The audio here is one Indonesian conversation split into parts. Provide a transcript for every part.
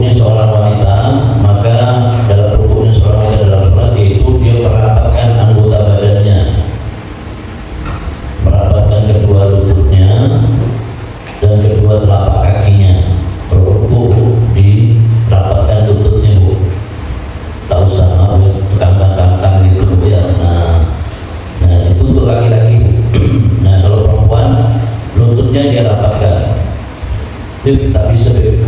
rukuknya seorang wanita, maka dalam rukuknya seorang wanita dalam sholat yaitu dia merapatkan anggota badannya, merapatkan kedua lututnya dan kedua telapak kakinya. Kalau rukuk dirapatkan lututnya, Bu, tak usah kangkang-kangkang gitu, Bu, ya. Nah itu untuk laki-laki. Nah kalau perempuan lututnya dia rapatkan. Bib, tak bisa, Bib.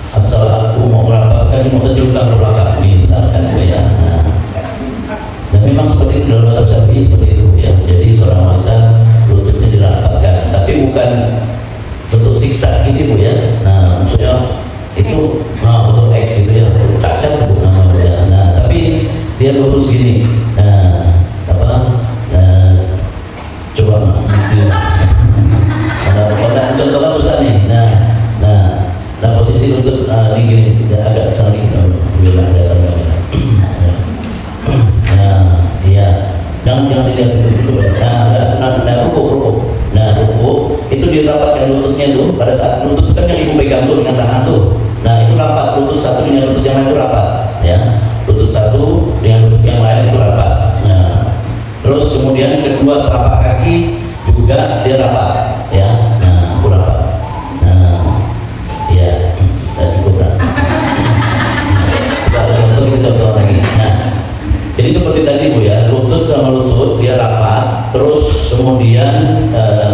Asal aku mau merapatkan, mau terjulkan ke belakang, misalkan, ya. Dan memang seperti itu dalam mazhab Syafi'i, seperti itu, ya. Jadi seorang wanita lututnya dirapatkan, tapi bukan bentuk siksa gitu, Bu, ya. Nah maksudnya itu untuk X gitu, ya, cacat, Bu. Ya. Nah tapi dia lurus gini. Nah coba ada contohnya susah nih. Nah posisi lutut ini gini, agak kesana dikit, biar ada iya, jangan dilihat dulu. Rukuk. Nah rukuk itu dirapatkan lututnya tuh. Pada saat lutut kan yang ibu pegang tuh dengan tangan tuh. Nah itu rapat, lutut satu dengan lutut yang lain itu rapat, ya. Lutut satu dengan lutut yang lain itu rapat. Nah terus kemudian kedua telapak kaki juga dia rapat, ya. Nah aku rapat. Ya, saya cukup. Kita contoh lagi. Nah, jadi seperti tadi, Bu, ya, lutut sama lutut dia rapat, terus kemudian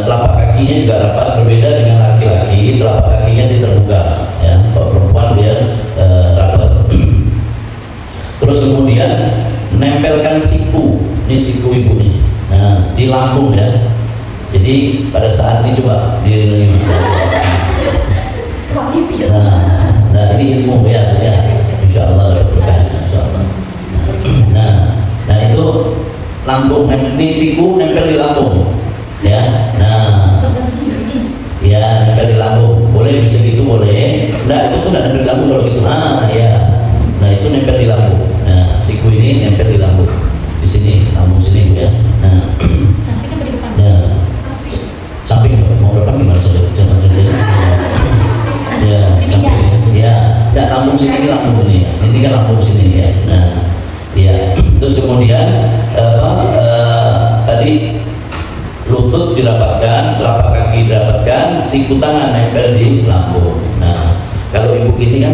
telapak kakinya juga rapat. Berbeda dengan laki-laki, telapak kakinya dia terbuka, ya. Kalau perempuan dia rapat. Terus kemudian nempelkan siku, ini siku ibu nih. Nah, di lambung, ya. Jadi pada saat ini coba di Nah ini ilmu, ya, insya Allah berkah, insya Allah. Nah itu lambung, ini siku nempel di lambung, ya. Nah, ya nempel di lambung, boleh bisa gitu, boleh. Nah itu pun nggak nempel di lambung kalau gitu. Ya. Nah itu nempel di lambung. Nah siku ini nempel di lambung, di sini, lambung sini, Bu, ya. Nah, samping mau berapa gimana saja, jangan ya, lambung sini, lambung ini kan lambung sini, ya. Nah, ya, terus kemudian tadi lutut dirapatkan, telapak kaki dirapatkan, siku tangan nempel di lambung. Nah, kalau ibu gini kan,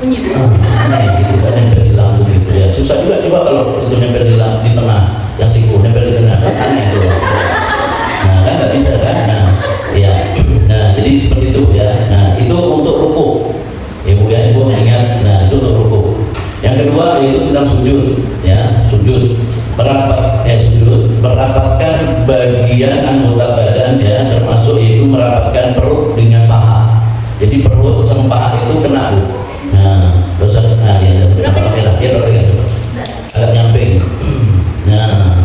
gitu kan, nempel di lambung gitu, ya. Susah juga, coba kalau itu nempel di tengah, yang siku nempel di tengah, aneh itu. Nah, kan nggak bisa, kan? Ya. Nah, jadi seperti itu, ya. Nah, itu untuk rukuk. Ibu ingat. Nah, itu untuk rukuk. Yang kedua yaitu tentang sujud, ya. Sujud merapatkan bagian anggota badan, ya, termasuk yaitu merapatkan perut dengan paha. Jadi perut sama paha itu kena, Bu. Nah, dosa. Nah, ya, agak nyamping. Nah,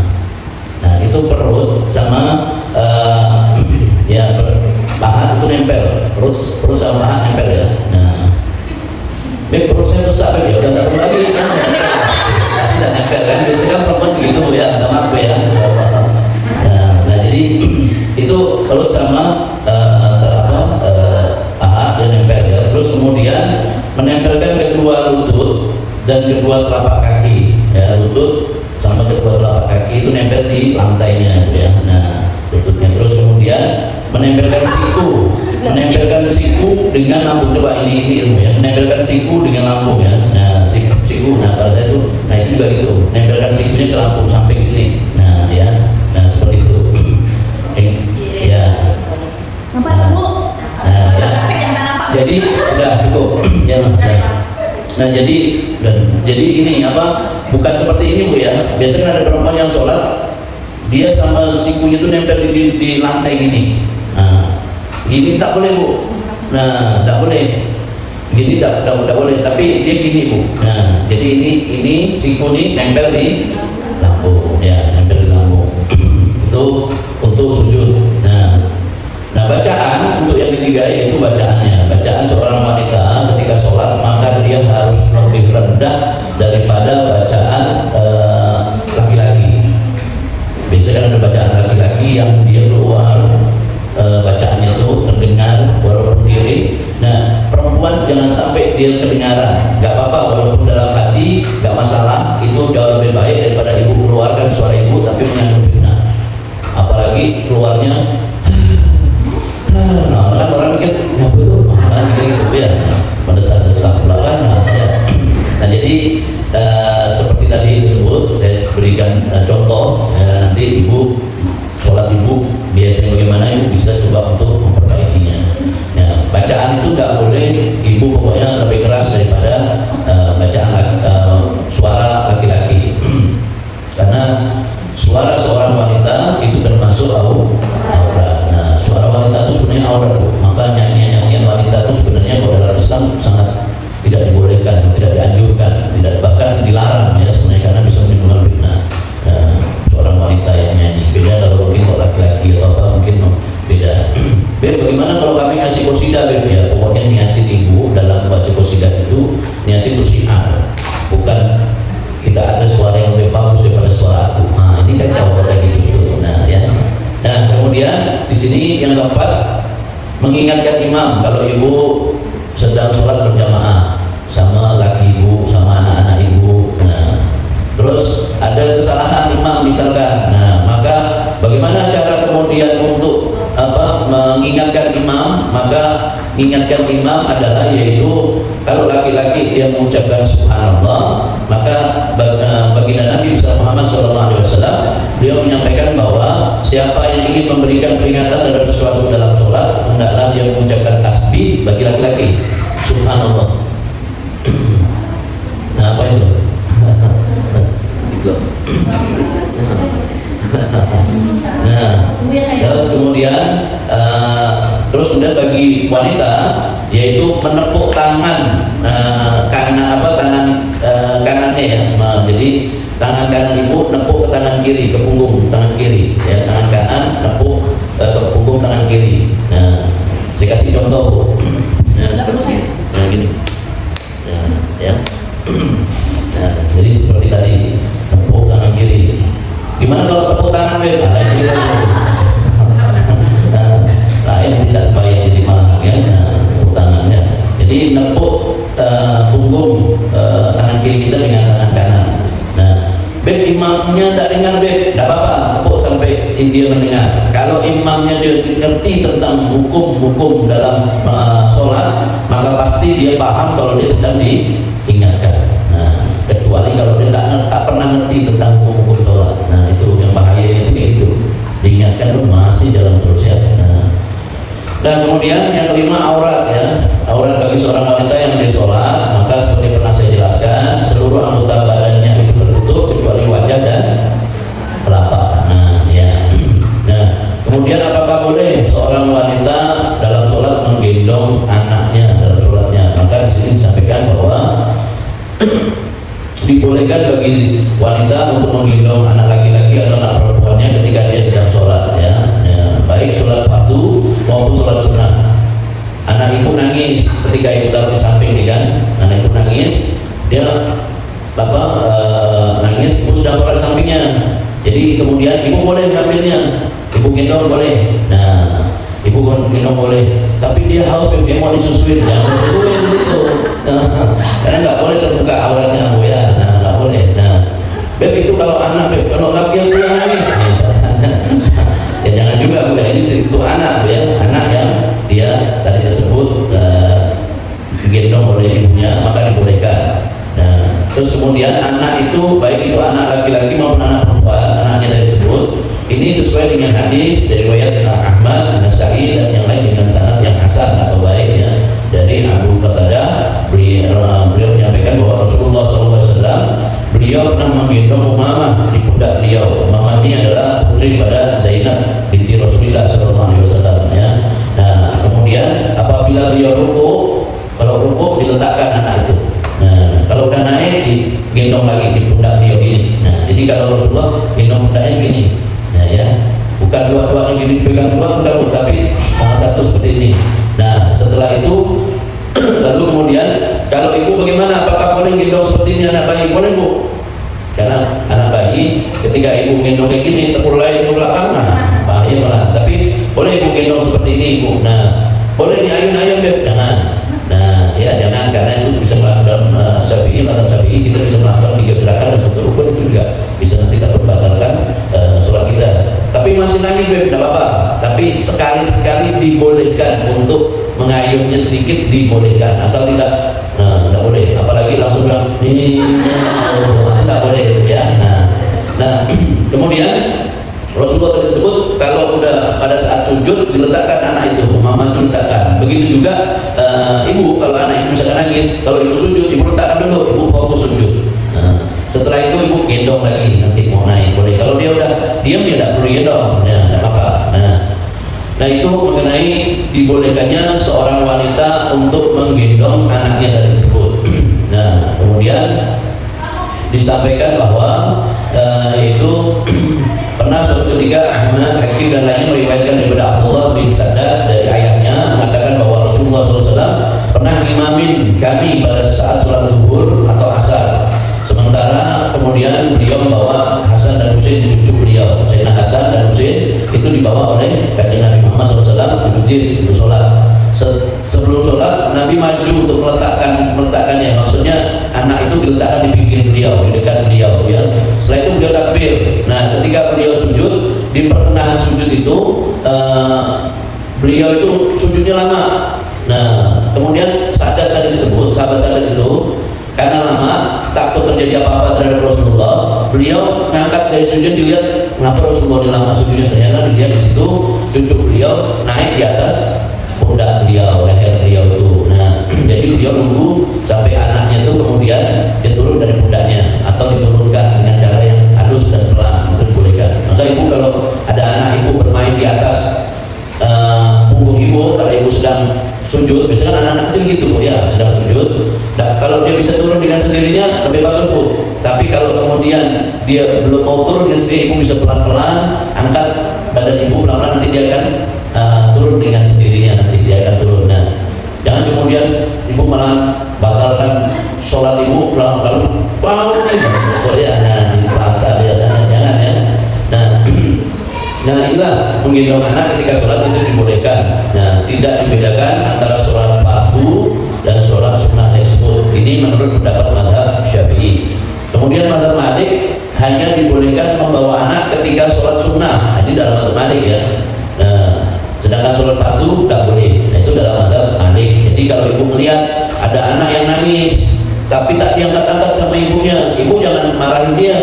itu perut sama paha itu nempel, perut sama paha nempel, ya. Nah, perut saya besar, ya, udah nggak perlu lagi, pasti udah nempel, kan. Biasanya kan perempuan begitu, Bu, ya, nggak mampu, ya. Nah jadi itu perut sama paha dia nempel, ya. Terus kemudian menempelkan kedua lutut dan kedua telapak kaki, ya. Lutut sama kedua telapak kaki itu nempel di lantainya, ya. Nah lututnya. Terus kemudian menempelkan siku dengan lambung. Coba ini ilmu, ya, menempelkan siku dengan lambung, ya. Nah siku, nah pada saya itu, nah itu juga gitu, menempelkan sikunya ke lambung samping sini. Nah, ya, nah seperti itu. Ya. Ya. Jadi sudah cukup, ya. Nah jadi ini apa? Bukan seperti ini, Bu, ya. Biasanya ada perempuan yang sholat, dia sama sikunya itu nempel di lantai gini. Nah, gini tak boleh, Bu. Nah, tak boleh. Gini tak boleh. Tapi dia gini, Bu. Nah, jadi ini siku ini nempel di lambung, ya, nempel di lambung. Itu untuk sujud. Nah, bacaan untuk yang ketiga yaitu bacaannya. Bacaan seorang wanita ketika sholat maka dia harus lebih rendah daripada bacaan laki-laki. Biasanya ada bacaan laki-laki yang dia keluar bacaannya itu terdengar walaupun diri. Nah, perempuan jangan sampai dia kedengaran, nggak apa-apa walaupun dalam hati, nggak masalah, itu jauh lebih baik daripada ibu keluarkan suara ibu tapi mengandung fitnah. Apalagi keluarnya nah kan orang mikir ya betul gitu ya, mendesak-desak pula kan. Nah jadi seperti tadi disebut, saya berikan contoh, nanti ibu sholat ibu biasanya bagaimana, ibu bisa coba untuk memperbaikinya. Bacaan itu nggak boleh ibu pokoknya lebih keras daripada bacaan suara laki-laki karena suara seorang wanita itu termasuk aurat. Nah, suara wanita itu sebenarnya aurat, maka nyanyian wanita itu sebenarnya kalau dalam Islam sangat tidak dibolehkan, tidak dianjurkan, tidak bahkan dilarang ya sebenarnya, karena bisa menimbulkan fitnah. Seorang wanita yang nyanyi beda kalau mungkin kalau laki-laki atau apa mungkin beda. Beb, bagaimana kalau kami ngasih qasidah Beb ya? Pokoknya niatin ibu dalam baca qasidah itu niatin itu syiar, bukan tidak ada suara yang lebih bagus daripada suara aku. Nah ini kan jawabannya gitu. Nah ya. Nah kemudian di sini yang keempat, mengingatkan imam kalau ibu sedang sholat berjamaah sama laki ibu, sama anak-anak ibu. Nah terus ada kesalahan imam misalkan. Nah maka bagaimana cara kemudian untuk mengingatkan imam? Maka mengingatkan imam adalah yaitu kalau laki-laki dia mengucapkan subhanallah, maka baginda Nabi Muhammad SAW beliau menyampaikan bahwa siapa yang ingin memberikan peringatan terhadap sesuatu dalam sholat hendaklah dia mengucapkan tasbih bagi laki-laki subhanallah. Nah apa itu? Nah, terus kemudian bagi wanita yaitu menepuk tangan kanannya ya. Jadi tangan kanan ibu nepuk ke tangan kiri, ke punggung tangan kiri ya, tangan kanan nepuk ke punggung tangan kiri. Nah, saya kasih contoh. Nah, seperti gini. Ya. Nah, jadi seperti tadi nepuk tangan kiri. Gimana kalau tepuk tangan Beb? Lain tidak sembahyang jadi malah ya, tepuk tangannya. Jadi nepuk punggung tangan kiri kita dengan tangan kanan. Nah, Beb imamnya tak dengar Beb, tidak apa-apa, tepuk sampai dia mendengar. Kalau imamnya dia ngerti tentang hukum-hukum dalam sholat, maka pasti dia paham kalau dia sedang diingatkan. Nah, kecuali kalau dia tak pernah ngerti tentang hukum-hukum sholat. Nah itu yang bahaya itu kayak gitu, diingatkan tuh masih jalan terus ya. Dan kemudian yang kelima aurat ya, aurat bagi seorang wanita yang di sholat, maka seperti pernah saya jelaskan seluruh anggota badannya itu tertutup kecuali wajah dan telapak tangan ya. Nah kemudian apakah boleh seorang wanita dalam sholat menggendong anaknya dalam sholatnya? Maka di sini disampaikan bahwa dibolehkan bagi wanita untuk menggendong anak laki-laki atau anak perempuannya ketika dia sedang sholat ya, baik sholat fardu maupun sholat sunnah. Anak ibu nangis ketika ibu taruh di samping dia kan, anak ibu nangis, dia nangis, ibu sedang sholat di sampingnya. Jadi kemudian ibu boleh mengambilnya, ibu gendong boleh. Nah ibu gendong boleh, tapi dia haus mau disusuin, jangan disusuin di situ. Karena nggak boleh terbuka auratnya bu ya, nah nggak boleh. Nah Beb itu kalau anak Beb, kalau laki yang punya nangis ya jangan juga bu ya, ini itu anak bu ya, anak yang dia tadi tersebut digendong oleh ibunya maka dibolehkan. Nah terus kemudian anak itu baik itu anak laki-laki maupun anak perempuan, anaknya tadi tersebut ini sesuai dengan hadis dari riwayat Ahmad, Nasai dan yang lain dengan sanad yang hasan atau baik ya. Dari Abu Qatadah beliau menyampaikan bahwa Rasulullah SAW beliau pernah menggendong Umamah di pundak beliau. Umamah ini adalah putri pada Zainab binti Rasulullah SAW ya. Nah kemudian apabila beliau rukuk, kalau rukuk diletakkan anak itu. Nah kalau udah naik digendong lagi di pundak beliau ini. Nah jadi kalau Rasulullah gendong pundaknya gini. Nah ya, bukan dua-duanya gini pegang dua, tapi satu seperti ini. Nah setelah itu lalu kemudian kalau ibu bagaimana, apakah boleh gendong seperti ini anak bayi? Boleh bu, karena anak bayi ketika ibu gendong kayak gini terpulai ke belakang, nah bahaya malah. Tapi boleh ibu gendong seperti ini ibu. Nah boleh diayun-ayun Beb, jangan. Nah ya jangan, Syafi'i kita bisa melakukan 3 gerakan dan 1 rukun, itu juga bisa nanti tak membatalkan sholat kita. Tapi masih nangis tidak apa-apa, tapi sekali-sekali dibolehkan untuk mengayunnya sedikit, dibolehkan, asal tidak boleh, apalagi langsung bilang ini tidak boleh ya. Nah kemudian Rasulullah tersebut kalau udah pada saat sujud diletakkan anak itu, mama itu letakkan. Begitu juga ibu, kalau anak ibu misalkan nangis, kalau ibu sujud, ibu letakkan dulu, ibu fokus sujud. Setelah itu ibu gendong lagi, nanti mau naik boleh. Kalau dia udah diam, dia tidak perlu gendong, ya tidak apa-apa. Nah itu mengenai dibolehkannya seorang wanita untuk menggendong anaknya tadi tersebut. Nah kemudian disampaikan bahwa itu pernah suatu ketika Ahmad, Hakim dan lainnya meriwayatkan daripada Abdullah bin Sadad dari ayahnya mengatakan bahwa Rasulullah SAW pernah ngimamin kami pada saat sholat zuhur atau asar. Sementara kemudian beliau membawa Hasan dan Husain, cucu beliau, Sayyidina Hasan dan Husain, itu dibawa oleh Kanjeng Nabi Muhammad SAW di masjid untuk sholat. Sebelum sholat Nabi maju untuk meletakkannya, maksudnya anak itu diletakkan di pinggir beliau, di dekat beliau ya. Setelah itu beliau takbir. Nah ketika beliau sujud, di pertengahan sujud itu beliau itu sujudnya lama. Nah kemudian Sadat tadi disebut, sahabat Sadat itu karena lama takut terjadi apa-apa terhadap Rasulullah, beliau ngangkat dari sujud, dilihat mengapa Rasulullah lama sujudnya, ternyata dilihat di situ cucu beliau naik di atas pundak beliau, leher beliau itu. Nah jadi beliau nunggu sampai anaknya itu kemudian dia turun dari pundaknya, atau diturunkan dengan cara yang halus dan pelan, itu dibolehkan. Maka ibu kalau ada anak ibu bermain di atas punggung ibu, kalau ibu sedang sujud, biasanya anak-anak kecil gitu Bu ya, sedang sujud. Nah, kalau dia bisa turun dengan sendirinya lebih bagus Bu. Tapi kalau kemudian dia belum mau turun dengan sendiri, ibu bisa pelan-pelan angkat badan ibu pelan-pelan, nanti dia akan turun dengan sendirinya, nanti dia akan turun. Nah, jangan kemudian ibu malah batalkan sholat ibu lalu bangun ya, nah ini frasa dia, jangan ya. Nah inilah menggendong anak ketika sholat itu dibolehkan. Nah tidak dibedakan antara sholat fardu dan sholat sunnah tersebut. Ini menurut pendapat mazhab Syafi'i. Kemudian mazhab Malik hanya dibolehkan membawa anak ketika sholat sunnah. Ini dalam mazhab Malik ya. Nah, sedangkan sholat fardu tidak boleh. Nah, itu dalam mazhab Malik. Jadi kalau ibu melihat ada anak yang nangis tapi tak diangkat-angkat sama ibunya, ibu jangan marahin dia.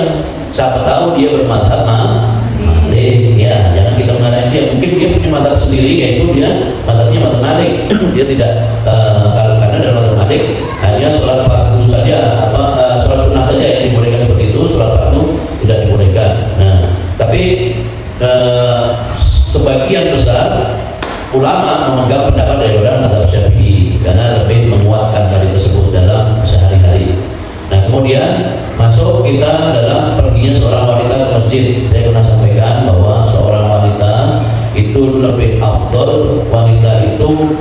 Siapa tahu dia bermazhab Malik, ya jangan kita marahin dia. Mungkin dia punya mazhab sendiri, yaitu dia mazhabnya mazhab Malik. Dia tidak karena dalam mazhab Malik hanya sholat fardu saja, sholat sunnah saja yang dibolehkan seperti itu, sholat fardu tidak dibolehkan. Nah, tapi sebagian besar ulama memegang pendapat daripada mazhab Syafi'i karena lebih menguatkan tadi tersebut dalam sehari-hari. Nah kemudian masuk kita dalam perginya seorang wanita ke masjid. Saya pernah sampaikan bahwa seorang wanita itu lebih afdol, wanita itu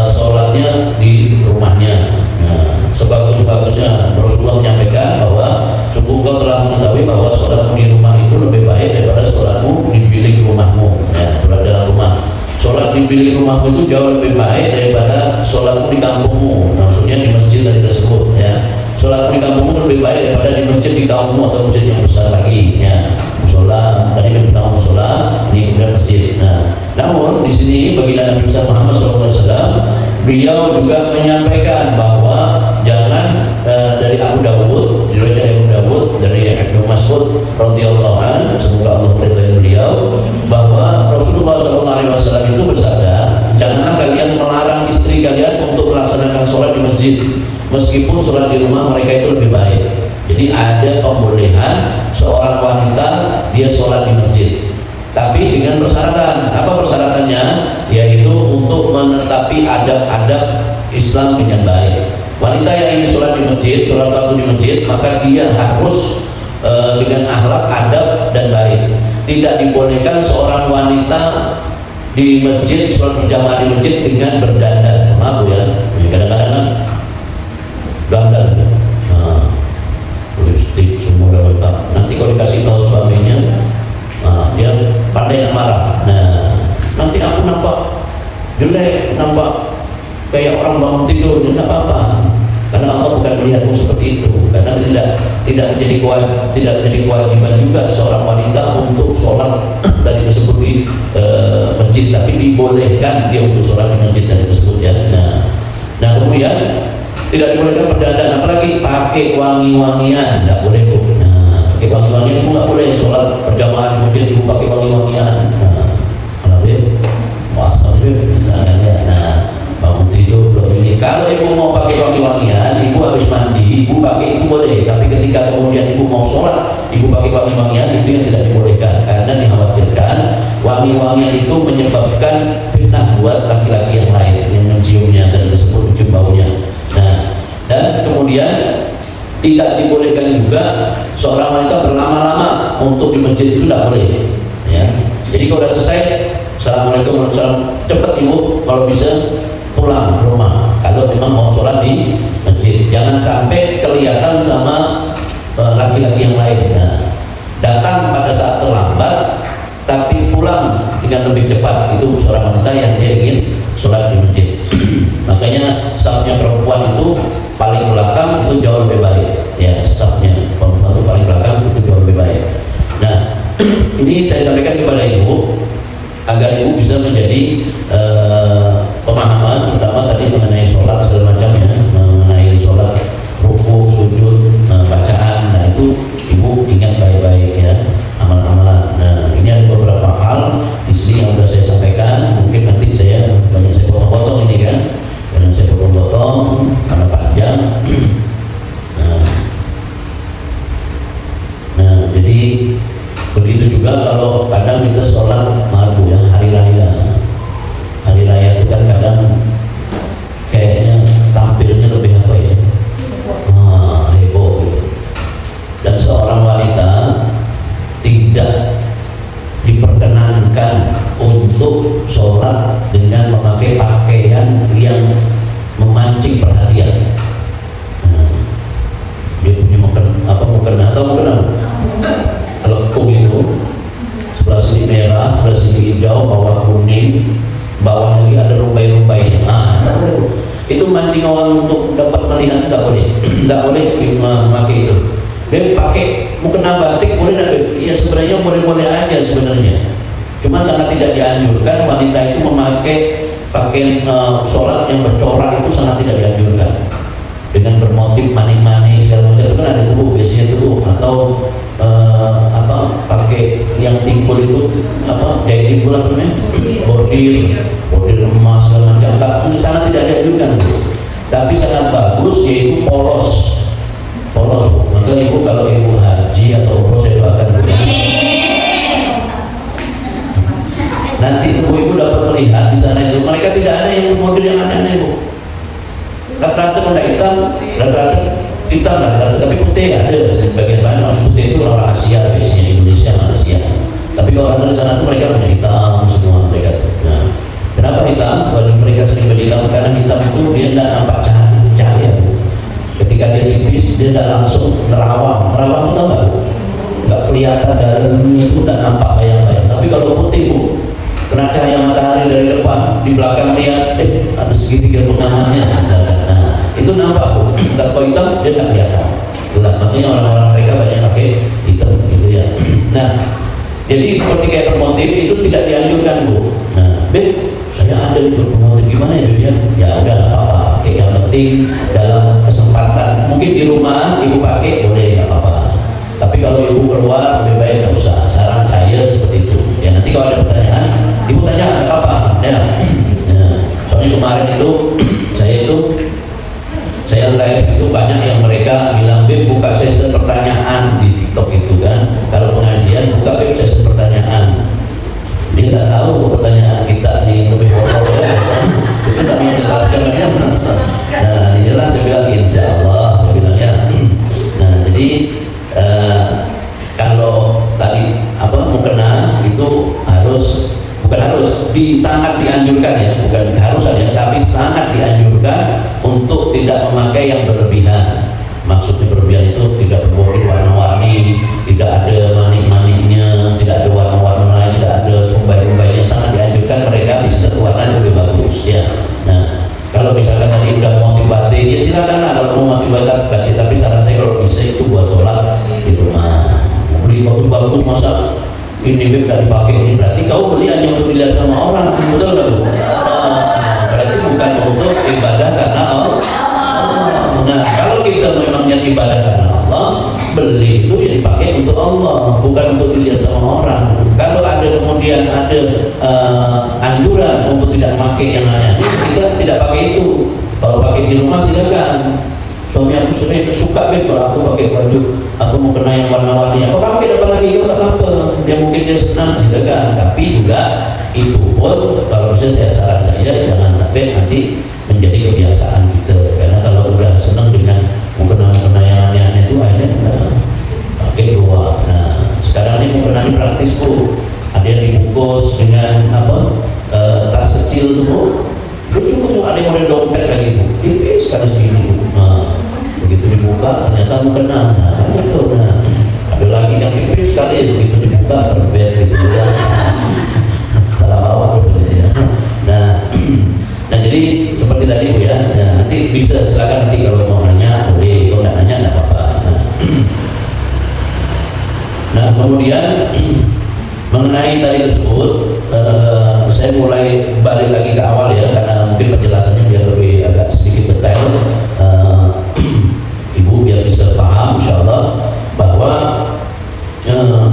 sholatnya di rumahnya. Nah, sebagus-bagusnya Rasulullah menyampaikan bahwa sungguh kau telah mengetahui bahwa sholatmu di rumah itu lebih baik daripada sholatmu di bilik rumahmu. Ya, sholat dalam rumah. Sholat di bilik rumahmu itu jauh lebih baik daripada sholatmu di kampungmu. Nah, maksudnya di masjid tadi tersebut ya. Sholat di kampungmu lebih baik daripada di masjid di kampungmu atau masjid yang besar lagi ya. Musola tadi yang pertama musola, ini kemudian masjid. Nah, namun di sini baginda Nabi Muhammad SAW beliau juga menyampaikan bahwa jangan dari Abu Dawud, diriwayatkan dari Abu Dawud dari Ibnu Mas'ud radhiyallahu anhu, semoga Allah meridhai beliau, bahwa Rasulullah SAW itu bersabda, janganlah kalian melarang istri kalian untuk melaksanakan sholat di masjid, meskipun sholat di rumah mereka itu lebih baik. Jadi ada pembolehan seorang wanita dia sholat di masjid, tapi dengan persyaratan. Apa persyaratannya? Yaitu untuk menetapi adab-adab Islam dengan baik. Wanita yang ingin sholat di masjid, sholat waktu di masjid, maka dia harus dengan akhlak, adab dan baik. Tidak dibolehkan seorang wanita di masjid sholat berjamaah di masjid dengan berdandan. Maaf ya, kadang-kadang dandang, lipstik semua udah lengkap. Nanti kalau dikasih tahu suaminya, dia pandai yang marah. Nah, nanti aku nampak jelek, nampak kayak orang bangun tidur, tidak apa-apa. Karena Allah bukan melihatmu seperti itu, karena tidak menjadi kewajiban juga seorang wanita untuk sholat tadi tersebut di masjid, tapi dibolehkan dia untuk sholat di masjid tadi tersebut ya. Nah kemudian tidak dibolehkan berdandan, apalagi pakai wangi-wangian, tidak boleh bu. Nah, pakai wangi-wangian ibu nggak boleh sholat berjamaah kemudian ibu pakai wangi-wangian. Kalau puasa misalnya ya. Nah bangun tidur belum ini, kalau ibu mau pakai wangi-wangian, ibu habis mandi, ibu pakai itu boleh. Tapi ketika kemudian ibu mau sholat, ibu pakai wangi-wangian, itu yang tidak dibolehkan, karena dikhawatirkan wangi-wangian itu menyebabkan fitnah buat laki-laki yang lain yang menciumnya dan tersebut mencium baunya. Nah, dan kemudian tidak dibolehkan juga seorang wanita berlama-lama untuk di masjid, itu tidak boleh. Ya, jadi kalau sudah selesai, assalamualaikum warahmatullahi wabarakatuh, cepat ibu kalau bisa pulang ke rumah kalau memang mau sholat di masjid. Jangan sampai kelihatan sama laki-laki yang lain. Nah, datang pada saat terlambat tapi pulang dengan lebih cepat, itu seorang wanita yang dia ingin sholat di masjid. Makanya safnya perempuan itu paling belakang itu jauh lebih baik ya, safnya perempuan itu paling belakang itu jauh lebih baik. Nah ini saya sampaikan kepada ibu agar ibu bisa menjadi pemahaman, terutama tadi mengenai sholat segala macamnya, mengenai sholat ruku, sujud, bacaan. Nah itu ibu ingat baik-baik ya, amalan-amalan. Nah ini ada beberapa hal di sini yang sudah saya sampaikan. Mungkin nanti saya potong-potong ini kan, dan saya potong-potong karena panjang. Nah jadi begitu juga kalau kadang kita sholat maghrib ya, hari raya itu kan kadang kayaknya tampilnya lebih apa ya, heboh gitu. Dan seorang wanita tidak diperkenankan untuk sholat dengan memakai pakaian yang memancing perhatian. Dia punya mukena lekung itu, sebelah sini merah, sebelah sini hijau, bawah kuning, bawah lagi ada rumbai-rumbainya. Itu mancing orang untuk dapat melihat, tidak boleh memakai itu. Dia pakai mukena batik boleh tidak? Iya sebenarnya boleh-boleh aja sebenarnya. Cuma sangat tidak dianjurkan wanita itu memakai pakaian sholat yang bercorak, itu sangat tidak dianjurkan. Dengan bermotif manik-manik segala macam itu kan ada tuh biasanya tuh, atau pakai yang timbul itu jahit timbul apa namanya, bordir emas segala macam, sangat tidak dianjurkan. Tapi sangat bagus yaitu polos. Maka ibu kalau ibu haji atau umroh, saya doakan nanti ibu dapat melihat di sana itu mereka tidak ada yang model yang aneh-aneh bu. Rata-rata warna hitam, tapi putih ada sebagian banyak. Orang putih itu orang Asia biasanya, Indonesia, Malaysia. Tapi kalau orang di sana itu mereka punya hitam semua mereka. Nah, kenapa hitam? Kalau mereka sering berhitam karena hitam itu dia tidak nampak cahaya. Ketika dia tipis dia tidak langsung nerawang itu tahu nggak kelihatan dalamnya, itu tidak nampak bayang-bayang. Tapi kalau putih bu, kena cahaya matahari dari depan, di belakang lihat ada segitiga pengamannya misalkan. Nah itu nampak bu. Kalau hitam dia tidak kelihatan. Makanya orang-orang mereka banyak pakai hitam gitu ya. Nah jadi seperti kayak bermotif itu tidak dianjurkan bu. Nah Beb, saya ada di bermotif, gimana ya Beb ya? Ya udah apa-apa, pakai yang penting dalam kesempatan. Mungkin di rumah ibu pakai boleh, nggak apa-apa. Tapi kalau ibu keluar lebih baik nggak usah. Saran saya seperti itu. Ya nanti kalau ada pertanyaan, ibu tanya ada apa? Ya. Soalnya kemarin itu saya live itu banyak yang mereka bilang, Beb buka sesi pertanyaan di TikTok itu kan. Kalau pengajian buka Beb sesi pertanyaan. Dia nggak tahu pertanyaan kita di lebih horor ya. Itu tak menjelaskan ya. Nah inilah saya bilang insya Allah saya bilang ya. Nah jadi kalau tadi mukena itu sangat dianjurkan ya, bukan harus saja, tapi sangat dianjurkan untuk tidak memakai yang berlebihan. Maksudnya berlebihan itu tidak berbordir warna-warni, tidak ada manik-maniknya, tidak ada warna-warna lain, tidak ada rumbai-rumbainya. Sangat dianjurkan mereka bisa satu warna yang lebih bagus ya. Nah kalau misalkan tadi udah motif batik, ya silakan lah. Kalau mau motif batik sholat ganti, tapi saran saya kalau bisa itu buat sholat di rumah. Beli bagus-bagus, masa ini web nggak dipakai, ini berarti kau beli hanya untuk dilihat sama orang, betul nggak Bu? Berarti bukan untuk ibadah karena Allah. Nah, kalau kita memang yang ibadah karena Allah, beli itu yang dipakai untuk Allah, bukan untuk dilihat sama orang. Kalau ada kemudian ada anjuran untuk tidak pakai yang lainnya, kita tidak pakai itu. Kalau pakai di rumah silakan. Suami aku sering suka kalau aku pakai baju, aku mau kena yang warna-warni. Kalau kamu tidak pakai lagi, nggak apa-apa. Dia mungkin dia senang silakan. Tapi juga itu pun kalau saya saran saya jangan sampai nanti menjadi kebiasaan kita. Karena kalau udah senang dengan mau kena yang aneh-aneh itu akhirnya pakai dua. Nah sekarang ini mau kena ini praktis Bu. Ada yang dibungkus dengan tas kecil tuh. Cukup ada yang model dompet lagi Bu. Tipis sekali segini Bu. Begitu dibuka ternyata mukena. Nah itu, ada lagi yang tipis sekali, begitu dibuka serbet gitu ya, salah bawa gitu ya. Nah jadi seperti tadi Bu ya. Nah, nanti bisa silakan nanti kalau mau nanya boleh, kalau nggak nanya nggak apa-apa. Nah kemudian mengenai tadi tersebut, saya mulai balik lagi ke awal ya, karena mungkin penjelasannya biar lebih agak sedikit detail. Ibu biar bisa paham insyaallah bahwa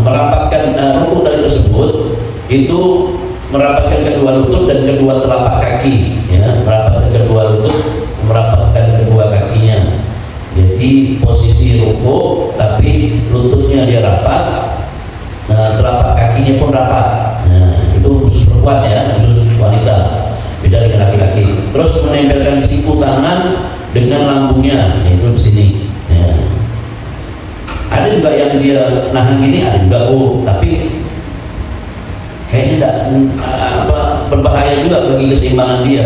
merapatkan rukuk tadi tersebut itu merapatkan kedua lutut dan kedua telapak kaki ya, merapatkan kedua lutut, merapatkan kedua kakinya. Jadi posisi rukuk tapi lututnya dia rapat, telapak kakinya pun rapat. Nah itu khusus perempuan ya, khusus wanita, beda dengan laki-laki. Terus menempelkan siku tangan dengan lambungnya, yaitu di sini. Ya. Ada juga yang dia nahan gini, ada juga tapi kayaknya tidak berbahaya juga bagi keseimbangan dia.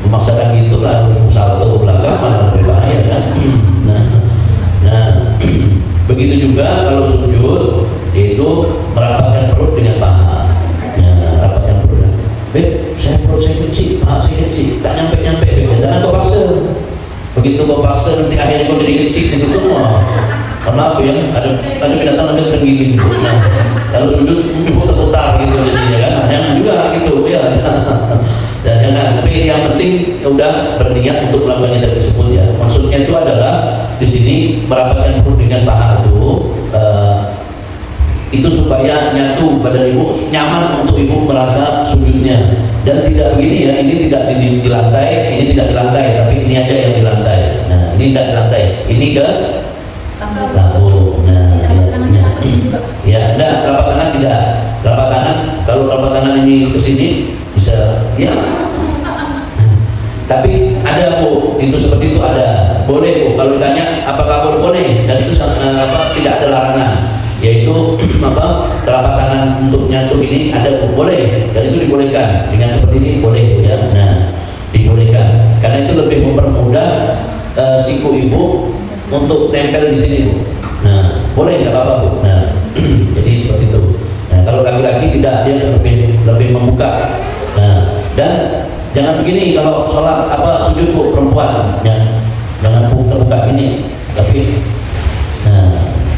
Memaksakan gitulah, salto belakang malah lebih bahaya kan. Nah, begitu juga kalau sujud, yaitu merapatkan perut dengan paha. Ya, rapatkan perut. Perut saya kecil, paha saya kecil, tak nyampe, jangan kau paksa. Begitu kau paksa nanti akhirnya kau jadi kecil di situ semua. Karena apa ya? Ada binatang namanya tergiling. Nah, kalau sujud ibu terputar gitu jadinya kan. Jangan juga gitu ya. Dan jangan. Tapi yang penting udah berniat untuk melakukan yang tersebut ya. Maksudnya itu adalah di sini merapatkan perut dengan paha itu supaya nyatu badan ibu, nyaman untuk ibu merasa sujudnya. Dan tidak begini ya, ini tidak di lantai, ini tidak di lantai, tapi ini aja yang di lantai. Nah ini tidak di lantai, ini ke lambung. Nah ya, enggak, telapak tangan tidak. Telapak tangan, kalau telapak tangan ini ke sini bisa ya. Tapi ada Bu, itu seperti itu ada. Boleh Bu, kalau ditanya apakah boleh? Dan itu tidak ada larangan. Yaitu telapak tangan untuk nyatu ini ada boleh, dan itu dibolehkan dengan seperti ini boleh ya. Nah dibolehkan karena itu lebih mempermudah siku ibu untuk tempel di sini Bu. Nah boleh nggak apa-apa Bu. Nah jadi seperti itu. Nah kalau laki-laki tidak, dia lebih membuka. Nah dan jangan begini kalau sholat sujud Bu perempuan ya, jangan buka ini tapi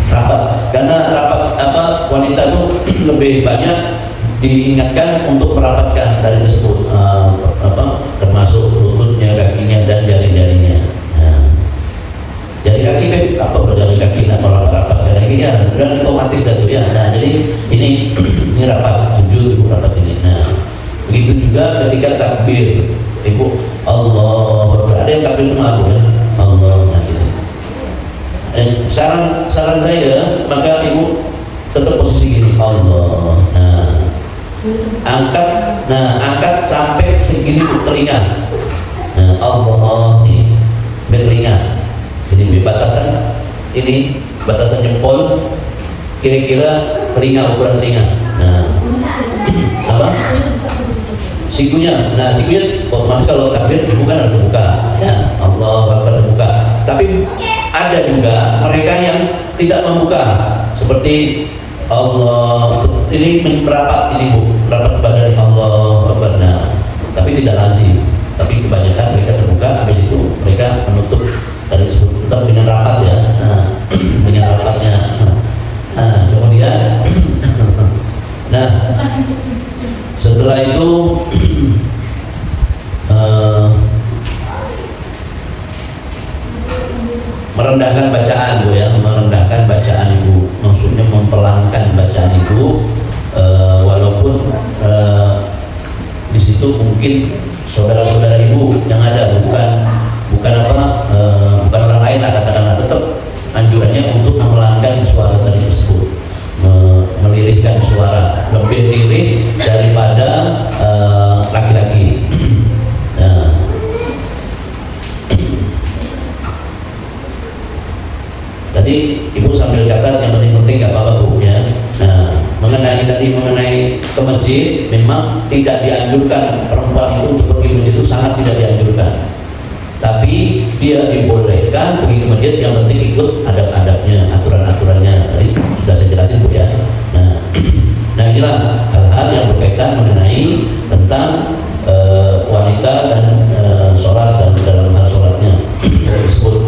rapat, karena rapat wanita itu lebih banyak diingatkan untuk merapatkan dari tersebut termasuk lututnya, kakinya dan jari-jarinya. Nah, jari kaki jari kaki merapatkan kakinya dan otomatis itu ya. Nah jadi ini rapat sujud ibu rapat ini. Nah begitu juga ketika takbir ibu Allah, ada yang takbir cuma aku ya Allah. Nah gitu. Saran saya maka ibu tetap posisi gini Allah. Angkat sampai segini telinga. Nah Allah nih telinga sini batasan ini, batasan jempol kira-kira telinga, ukuran telinga. Nah sikunya, otomatis kalau takbir dibuka harus terbuka ya, Allah terbuka. Tapi ada juga mereka yang tidak membuka, seperti Allah ini merapat ini Bu, merapat badan Allah Nah, tapi tidak lazim. Tapi kebanyakan mereka terbuka, habis itu mereka menutup dari sebut tetap dengan merendahkan bacaan Bu ya, merendahkan bacaan Ibu, maksudnya mempelankan bacaan Ibu, walaupun di situ mungkin saudara-saudara Ibu yang ada bukan orang lain lah katakanlah, tetap anjurannya untuk memelankan suara tadi tersebut, melirikkan suara, lebih lirik daripada laki-laki. Nah, tadi Ibu sambil catat yang penting-penting nggak apa-apa Bu ya. Nah, mengenai ke masjid, memang tidak dianjurkan perempuan itu untuk pergi ke masjid, itu sangat tidak dianjurkan. Tapi dia dibolehkan pergi ke masjid, yang penting ikut adab-adabnya, aturan-aturannya. Tadi sudah saya jelasin Bu ya. Nah inilah hal-hal yang berkaitan mengenai tentang wanita dan sholat dan dalam hal sholatnya tersebut.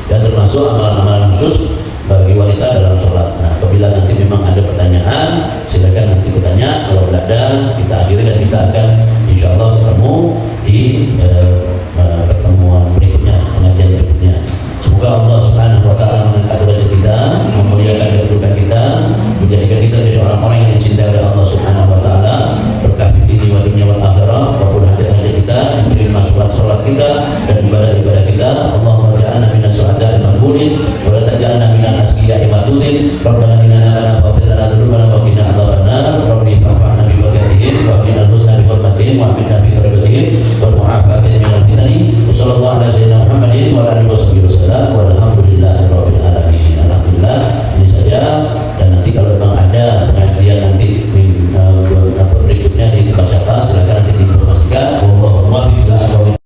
Dan termasuk amalan-amalan khusus bagi wanita dalam sholat. Nah, apabila nanti memang ada pertanyaan, silakan nanti bertanya. Kalau tidak ada, kita akhiri dan kita akan insya Allah ketemu di pertemuan berikutnya, pengajian berikutnya. Semoga Allah Subhanahu Wa Taala mengangkat derajat kita, memuliakan kedudukan kita, menjadikan kita menjadi orang-orang yang dicintai oleh Allah Subhanahu Wa Taala, berkah di dunia wal akhirah, walaupun hajat-hajat kita, diterima sholat kita dan ibadah-ibadah kita. Allahumma ja'alna minas syuhada'i maqbulin wa la taj'alna minal asqiya'i madudin. Rabbana innana faghfir lana dzunubana wa qina adzabannar. Rabbi fa'fa'na bi barakatihim wa qina al-husna bi hurmatihim wa aminna bi karamatihi wal mu'afatihim minal fitani. Wassallallahu ala sayyidina Muhammadin wa ala alihi wasallam.